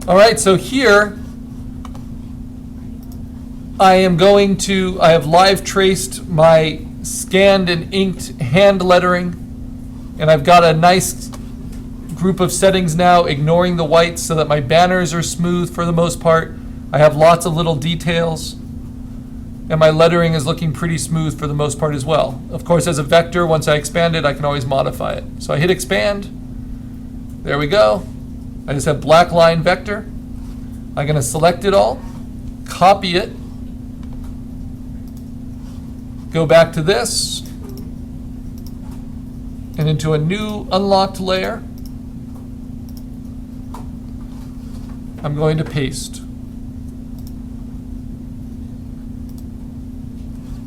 All right, so here I have live traced my scanned and inked hand lettering, and I've got a nice group of settings now, ignoring the whites so that my banners are smooth for the most part. I have lots of little details, and my lettering is looking pretty smooth for the most part as well. Of course, as a vector, once I expand it, I can always modify it. So I hit expand. There we go. I just have black line vector. I'm going to select it all, copy it, go back to this, and into a new unlocked layer, I'm going to paste.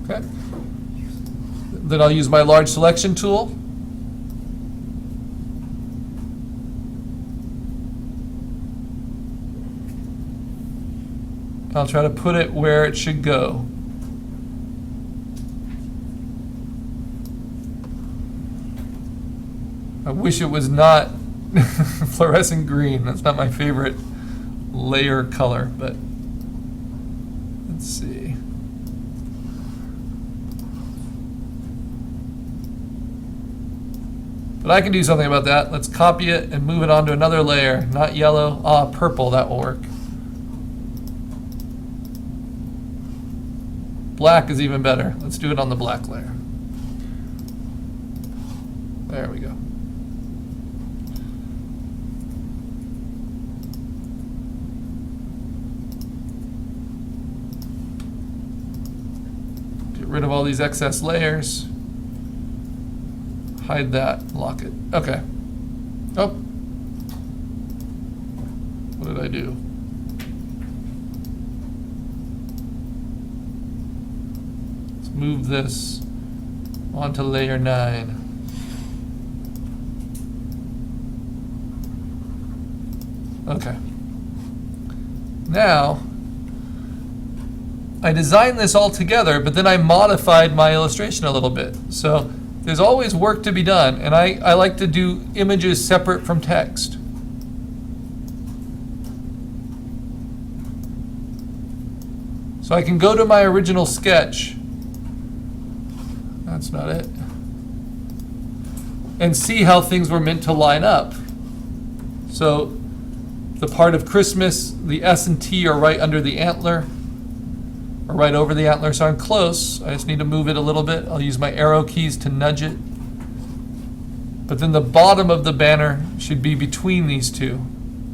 Okay. Then I'll use my large selection tool. I'll try to put it where it should go. I wish it was not fluorescent green. That's not my favorite layer color, but let's see. But I can do something about that. Let's copy it and move it onto another layer. Not yellow. Purple. That will work. Black is even better. Let's do it on the black layer. There we go. Get rid of all these excess layers. Hide that, lock it. Okay. Oh. What did I do? Let's move this onto layer 9. Okay. Now, I designed this all together, but then I modified my illustration a little bit. So there's always work to be done, and I like to do images separate from text. So I can go to my original sketch. That's not it. And see how things were meant to line up. So the part of Christmas, the S and T are right under the antler, or right over the antler, so I'm close. I just need to move it a little bit. I'll use my arrow keys to nudge it. But then the bottom of the banner should be between these two.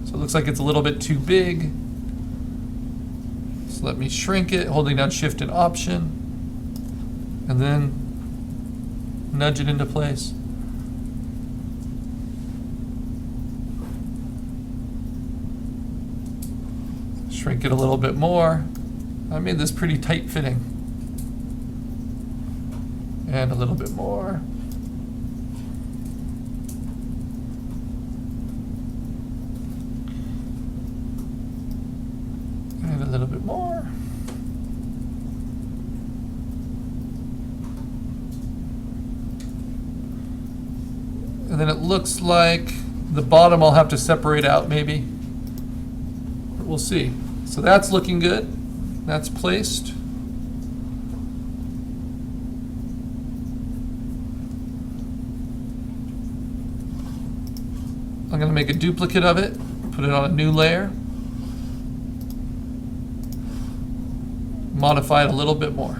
So it looks like it's a little bit too big. So let me shrink it, holding down Shift and Option, and then nudge it into place. Shrink it a little bit more. I made this pretty tight fitting. And a little bit more. And a little bit more. And then it looks like the bottom I'll have to separate out maybe. But we'll see. So that's looking good. That's placed. I'm going to make a duplicate of it, put it on a new layer, modify it a little bit more.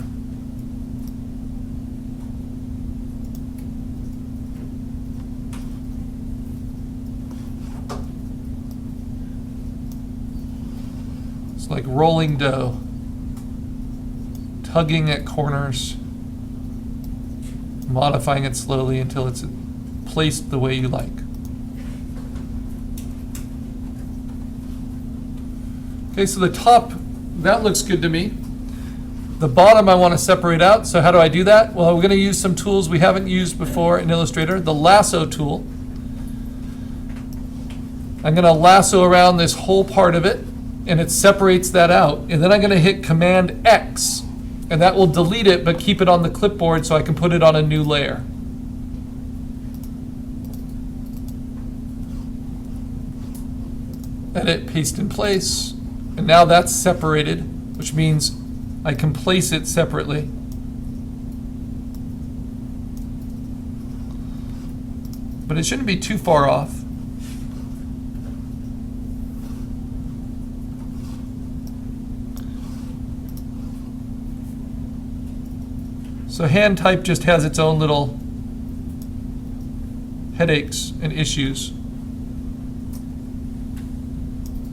It's like rolling dough. Tugging at corners, modifying it slowly until it's placed the way you like. Okay, so the top, that looks good to me. The bottom I want to separate out, so how do I do that? Well, we're going to use some tools we haven't used before in Illustrator, the lasso tool. I'm going to lasso around this whole part of it, and it separates that out. And then I'm going to hit Command X. And that will delete it, but keep it on the clipboard so I can put it on a new layer. Edit, paste in place. And now that's separated, which means I can place it separately. But it shouldn't be too far off. So hand type just has its own little headaches and issues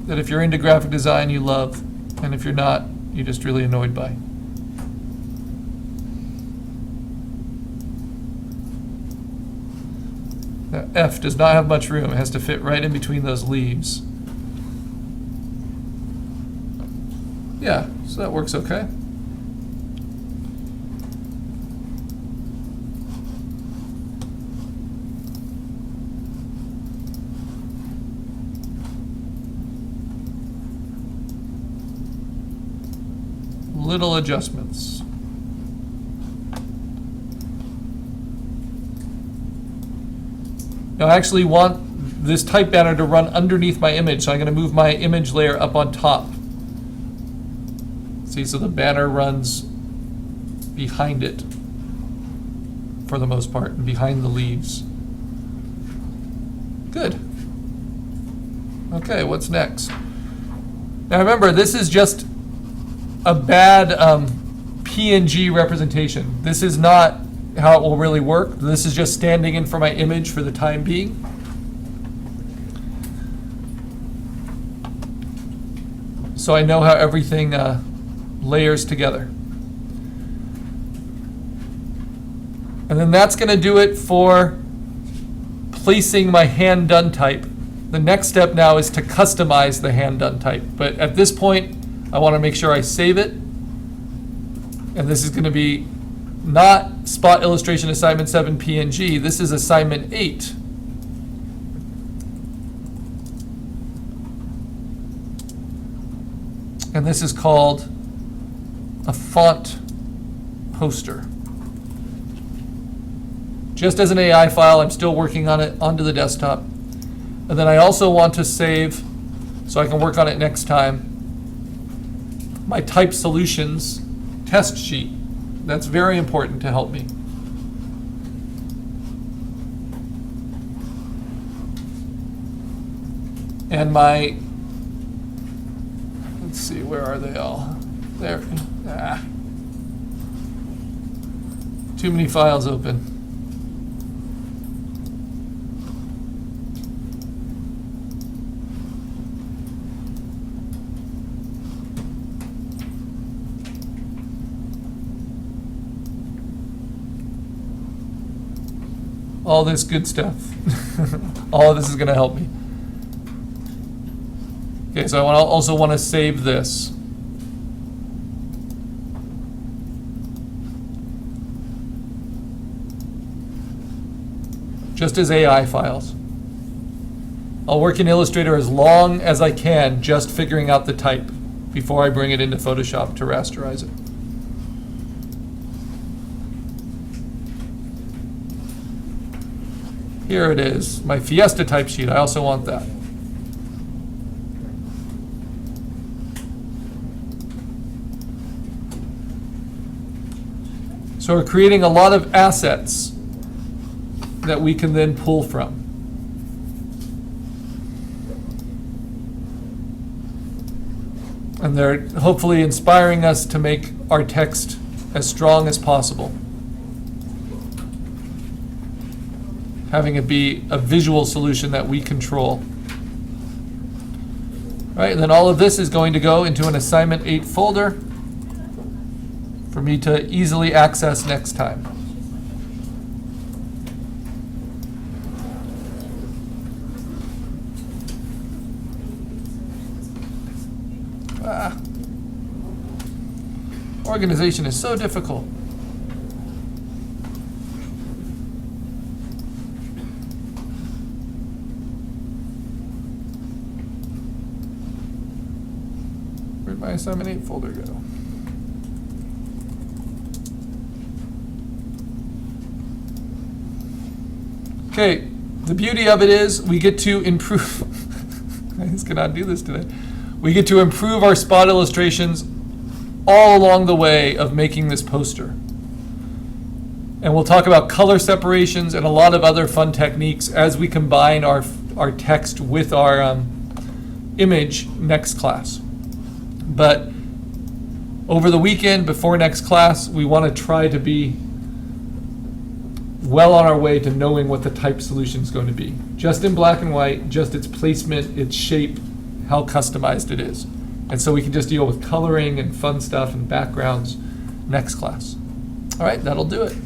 that if you're into graphic design, you love, and if you're not, you're just really annoyed by. Now, F does not have much room. It has to fit right in between those leaves. Yeah, so that works okay. Little adjustments. Now I actually want this type banner to run underneath my image, so I'm going to move my image layer up on top. See, so the banner runs behind it for the most part, and behind the leaves. Good. Okay, what's next? Now remember, this is just a bad PNG representation. This is not how it will really work. This is just standing in for my image for the time being. So I know how everything layers together. And then that's going to do it for placing my hand done type. The next step now is to customize the hand done type. But at this point, I want to make sure I save it. And this is going to be not Spot Illustration Assignment 7 PNG. This is Assignment 8. And this is called a font poster. Just as an AI file, I'm still working on it onto the desktop. And then I also want to save, so I can work on it next time, my type solutions test sheet. That's very important to help me. And my, let's see, where are they all? There. Too many files open. All this good stuff. All of this is going to help me. Okay, so I also want to save this. Just as AI files. I'll work in Illustrator as long as I can, just figuring out the type before I bring it into Photoshop to rasterize it. Here it is, my Fiesta type sheet. I also want that. So we're creating a lot of assets that we can then pull from. And they're hopefully inspiring us to make our text as strong as possible. Having it be a visual solution that we control. Right, and then all of this is going to go into an Assignment 8 folder for me to easily access next time. Organization is so difficult. Where'd my Assignment 8 folder go? Okay, the beauty of it is we get to improve I just cannot do this today. We get to improve our spot illustrations all along the way of making this poster. And we'll talk about color separations and a lot of other fun techniques as we combine our text with our image next class. But over the weekend before next class, we want to try to be well on our way to knowing what the type solution is going to be. Just in black and white, just its placement, its shape, how customized it is. And so we can just deal with coloring and fun stuff and backgrounds next class. All right, that'll do it.